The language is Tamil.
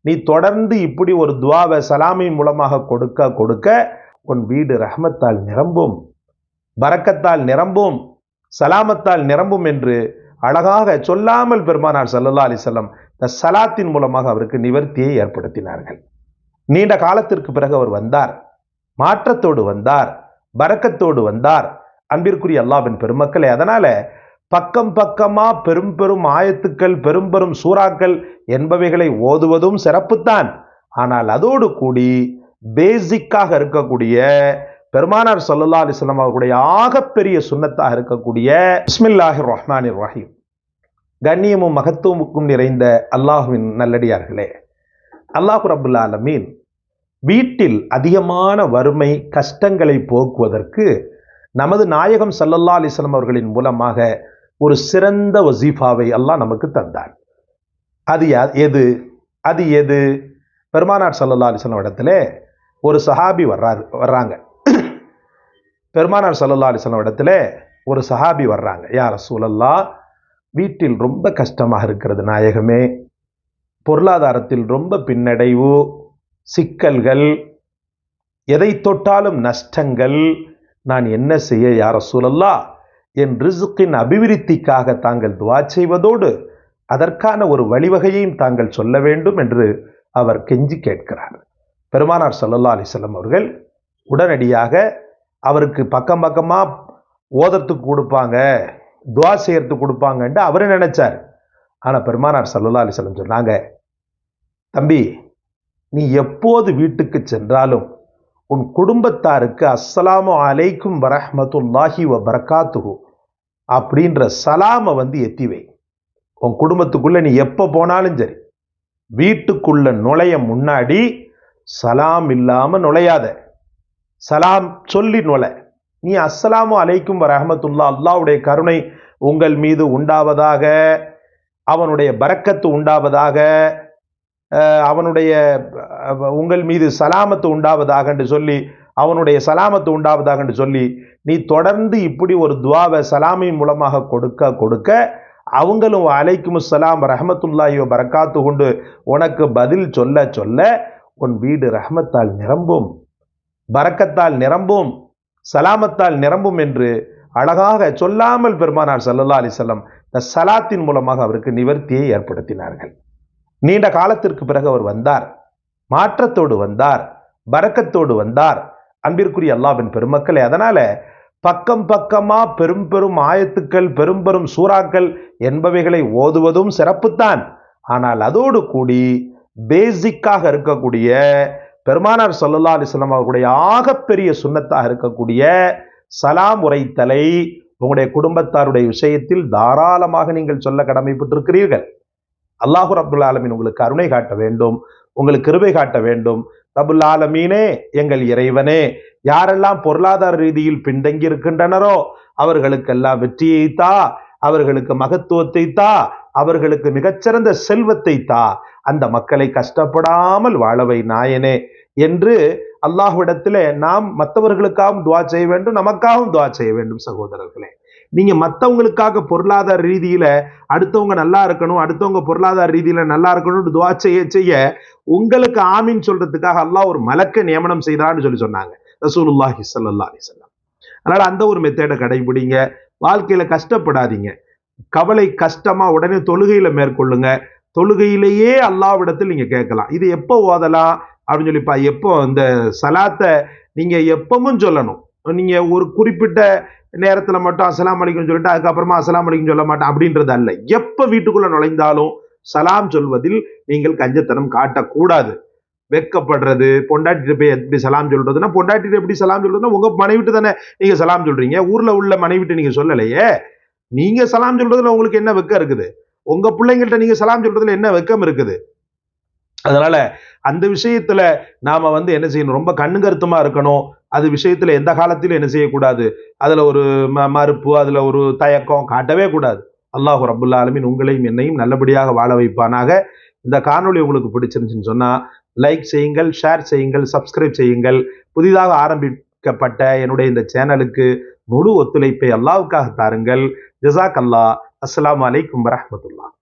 நீ தொடர்ந்து இப்படி ஒரு துவாவை சலாமின் மூலமாக கொடுக்க கொடுக்க உன் வீடு ரஹ்மத்தால் நிரம்பும், பரக்கத்தால் நிரம்பும், சலாமத்தால் நிரம்பும் என்று அழகாக சொல்லாமல் பெருமானார் ஸல்லல்லாஹு அலைஹி வஸல்லம் இந்த சலாத்தின் மூலமாக அவருக்கு நிவர்த்தியை ஏற்படுத்தினார்கள். நீண்ட காலத்திற்கு பிறகு அவர் வந்தார், மாற்றத்தோடு வந்தார், பரக்கத்தோடு வந்தார். அன்பிற்குரிய அல்லாஹ்வின் பெருமக்களே, அதனால பக்கம் பக்கமா பெரும் பெரும் ஆயத்துக்கள், பெரும் பெரும் சூறாக்கள் என்பவைகளை ஓதுவதும் சிறப்புத்தான். ஆனால் அதோடு கூடி பேசிக்காக இருக்கக்கூடிய பெருமானார் ஸல்லல்லாஹு அலைஹி வஸல்லம் அவர்களுடைய ஆகப்பெரிய சுன்னத்தாக இருக்கக்கூடிய பிஸ்மில்லாஹிர் ரஹ்மானிர் ரஹீம். கண்ணியமும் மகத்துவமுக்கும் நிறைந்த அல்லாஹ்வின் நல்லடியார்களே, அல்லாஹ் ரப்புல் ஆலமீன் வீட்டில் அதிகமான வறுமை கஷ்டங்களை போக்குவதற்கு நமது நாயகம் ஸல்லல்லாஹு அலைஹி வஸல்லம் அவர்களின் மூலமாக ஒரு சிறந்த வசீஃபாவை அல்லாஹ் நமக்கு தந்தார். அது எது? பெருமானார் ஸல்லல்லாஹு அலைஹி வஸல்லம் இடத்துல ஒரு சஹாபி வர்றாங்க. பெருமானார் ஸல்லல்லாஹு அலைஹி வஸல்லம் இடத்துல ஒரு சஹாபி வர்றாங்க. யா ரசூலல்லாஹ், வீட்டில் ரொம்ப கஷ்டமாக இருக்கிறது நாயகமே, பொருளாதாரத்தில் ரொம்ப பின்னடைவு, சிக்கல்கள், எதை தொட்டாலும் நஷ்டங்கள், நான் என்ன செய்ய யா ரசூலல்லாஹ்? என் ரிஸ்கின் அபிவிருத்திக்காக தாங்கள் துஆ செய்வதோடு அதற்கான ஒரு வழிவகையையும் தாங்கள் சொல்ல வேண்டும் என்று அவர் கெஞ்சி கேட்கிறார். பெருமானார் ஸல்லல்லாஹு அலைஹி வஸல்லம் அவர்கள் உடனடியாக அவருக்கு பக்கம் பக்கமா ஓதறதுக்கு கொடுப்பாங்க, துஆ செய்யறதுக்கு கொடுப்பாங்கன்னு அவரு நினைச்சார். ஆனா பெருமானார் ஸல்லல்லாஹு அலைஹி வஸல்லம் சொன்னாங்க, தம்பி, நீ எப்போது வீட்டுக்கு சென்றாலும் உன் குடும்பத்தாருக்கு அஸ்ஸலாமு அலைக்கும் வரஹ்மத்துல்லாஹி வபரகாத்துஹு அப்படின்ற சலாமை எத்தி வை. உன் குடும்பத்துக்குள்ள நீ எப்போ போனாலும் சரி, வீட்டுக்குள்ள நுழைய முன்னாடி சலாம் இல்லாம நுழையாத, சலாம் சொல்லி நுழை. நீ அஸ்ஸலாமு அலைக்கும் வரஹ்மத்துல்லாஹ், அல்லாஹ்வுடைய கருணை உங்கள் மீது உண்டாவதாக, அவனுடைய பரக்கத்து உண்டாவதாக, அவனுடைய உங்கள் மீது சலாமத்து உண்டாவதாக என்று சொல்லி, அவனுடைய சலாமத்து உண்டாவதாக என்று சொல்லி நீ தொடர்ந்து இப்படி ஒரு துவாவை சலாமின் மூலமாக கொடுக்க கொடுக்க அவங்களும் அலைக்கும் அஸ்ஸலாம் ரஹ்மத்துல்லாஹி வ பரக்காத்து கொண்டு உனக்கு பதில் சொல்ல சொல்ல உன் வீடு ரஹ்மத்தால் நிரம்பும், பரக்கத்தால் நிரம்பும், சலாமத்தால் நிரம்பும் என்று அழகாக சொல்லாமல் பெருமானார் ஸல்லல்லாஹு அலைஹி வஸல்லம் இந்த சலாத்தின் மூலமாக அவருக்கு நிவர்த்தியை ஏற்படுத்தினார்கள். நீண்ட காலத்திற்கு பிறகு அவர் வந்தார், மாற்றத்தோடு வந்தார், பரக்கத்தோடு வந்தார். அன்பிற்குரிய அல்லாஹ்வின் பெருமக்களே, அதனால பக்கம் பக்கமா பெரும் பெரும் ஆயத்துக்கள், பெரும் பெரும் சூறாக்கள் என்பவைகளை ஓதுவதும் சிறப்புத்தான். ஆனால் அதோடு கூடி பேசிக்காக இருக்கக்கூடிய பெருமானார் ஸல்லல்லாஹு அலைஹி வஸல்லம் அவர்களுடைய ஆகப்பெரிய சுன்னத்தாக இருக்கக்கூடிய சலாம் உரைத்தலை உங்களுடைய குடும்பத்தாருடைய விஷயத்தில் தாராளமாக நீங்கள் சொல்ல கடமைப்பட்டிருக்கிறீர்கள். அல்லாஹு ரப்புல் ஆலமீன் உங்களுக்கு கருணை காட்ட வேண்டும், உங்களுக்கு கிருபை காட்ட வேண்டும். ரப்புல் ஆலமீனே, எங்கள் இறைவனே, யாரெல்லாம் பொருளாதார ரீதியில் பின்தங்கி இருக்கின்றனரோ அவர்களுக்கெல்லாம் வெற்றியை தா, அவர்களுக்கு மகத்துவத்தை தா, அவர்களுக்கு மிகச்சிறந்த செல்வத்தை தா, அந்த மக்களை கஷ்டப்படாமல் வாழவை நாயனே என்று அல்லாஹ்விடத்திலே நாம் மற்றவர்களுக்காகவும் துஆ செய்ய வேண்டும், நமக்காகவும் துஆ செய்ய வேண்டும். சகோதரர்களே, நீங்க மற்றவங்களுக்காக பொருளாதார ரீதியில அடுத்தவங்க நல்லா இருக்கணும், அடுத்தவங்க பொருளாதார ரீதியில நல்லா இருக்கணும்னு துஆ செய்ய செய்ய உங்களுக்கு ஆமீன் சொல்றதுக்காக அல்லாஹ் ஒரு மலக்க நியமனம் செய்தான்னு சொன்னாங்க ரசூலுல்லாஹி ஸல்லல்லாஹு அலைஹி வஸல்லம். அதனால அந்த ஒரு மெத்தேடை கடைபிடிங்க. வாழ்க்கையில கஷ்டப்படாதீங்க. கவலை கஷ்டமா உடனே தொழுகையில மேற்கொள்ளுங்க. தொழுகையிலேயே அல்லாஹ்விடத்தில் நீங்க கேட்கலாம். இது எப்போ ஓதலாம் அப்படின்னு சொல்லிப்பா, எப்போ இந்த சலாத்தை நீங்க எப்பவும் சொல்லணும். நீங்க ஒரு குறிப்பிட்ட நேரத்துல மட்டும் அஸ்ஸலாமு அலைக்கும் சொல்லிட்டு அதுக்கப்புறமா அஸ்ஸலாமு அலைக்கும் சொல்ல மாட்டேன் அப்படின்றது அல்ல. எப்ப வீட்டுக்குள்ள நுழைந்தாலும் சலாம் சொல்வதில் நீங்கள் கஞ்சத்தனம் காட்டக்கூடாது. வெட்கப்படுறது, பொண்டாட்டிட்டு போய் எப்படி சலாம் சொல்றதுன்னா, பொண்டாட்டிட்டு எப்படி சலாம் சொல்றதுன்னா உங்க மனைவிட்டு தானே நீங்க சலாம் சொல்றீங்க, ஊர்ல உள்ள மனைவிட்டு நீங்க சொல்லலையே. நீங்க சலாம் சொல்றதுல உங்களுக்கு என்ன வெக்கம் இருக்குது? உங்க பிள்ளைங்கள்ட்ட நீங்க சலாம் சொல்றதுல என்ன வெக்கம் இருக்குது? அதனால அந்த விஷயத்துல நாம என்ன செய்யணும், ரொம்ப கண்ணு கருத்துமா இருக்கணும். அது விஷயத்துல எந்த காலத்திலும் என்ன செய்யக்கூடாது, அதுல ஒரு மறுப்பு, அதுல ஒரு தயக்கம் காட்டவே கூடாது. அல்லாஹ் ரப்புல் ஆலமீன் உங்களையும் என்னையும் நல்லபடியாக வாழ வைப்பானாக. இந்த காணொளி உங்களுக்கு பிடிச்சிருந்துச்சுன்னு சொன்னா லைக் செய்யுங்கள், ஷேர் செய்யுங்கள், சப்ஸ்கிரைப் செய்யுங்கள். புதிதாக ஆரம்பிக்கப்பட்ட என்னுடைய இந்த சேனலுக்கு முழு ஒத்துழைப்பை அல்லாஹ்வுக்காக தாருங்கள். ஜஸாக் அல்லாஹ். அஸ்ஸலாமு அலைக்கும் வரஹ்மத்துல்லாஹ்.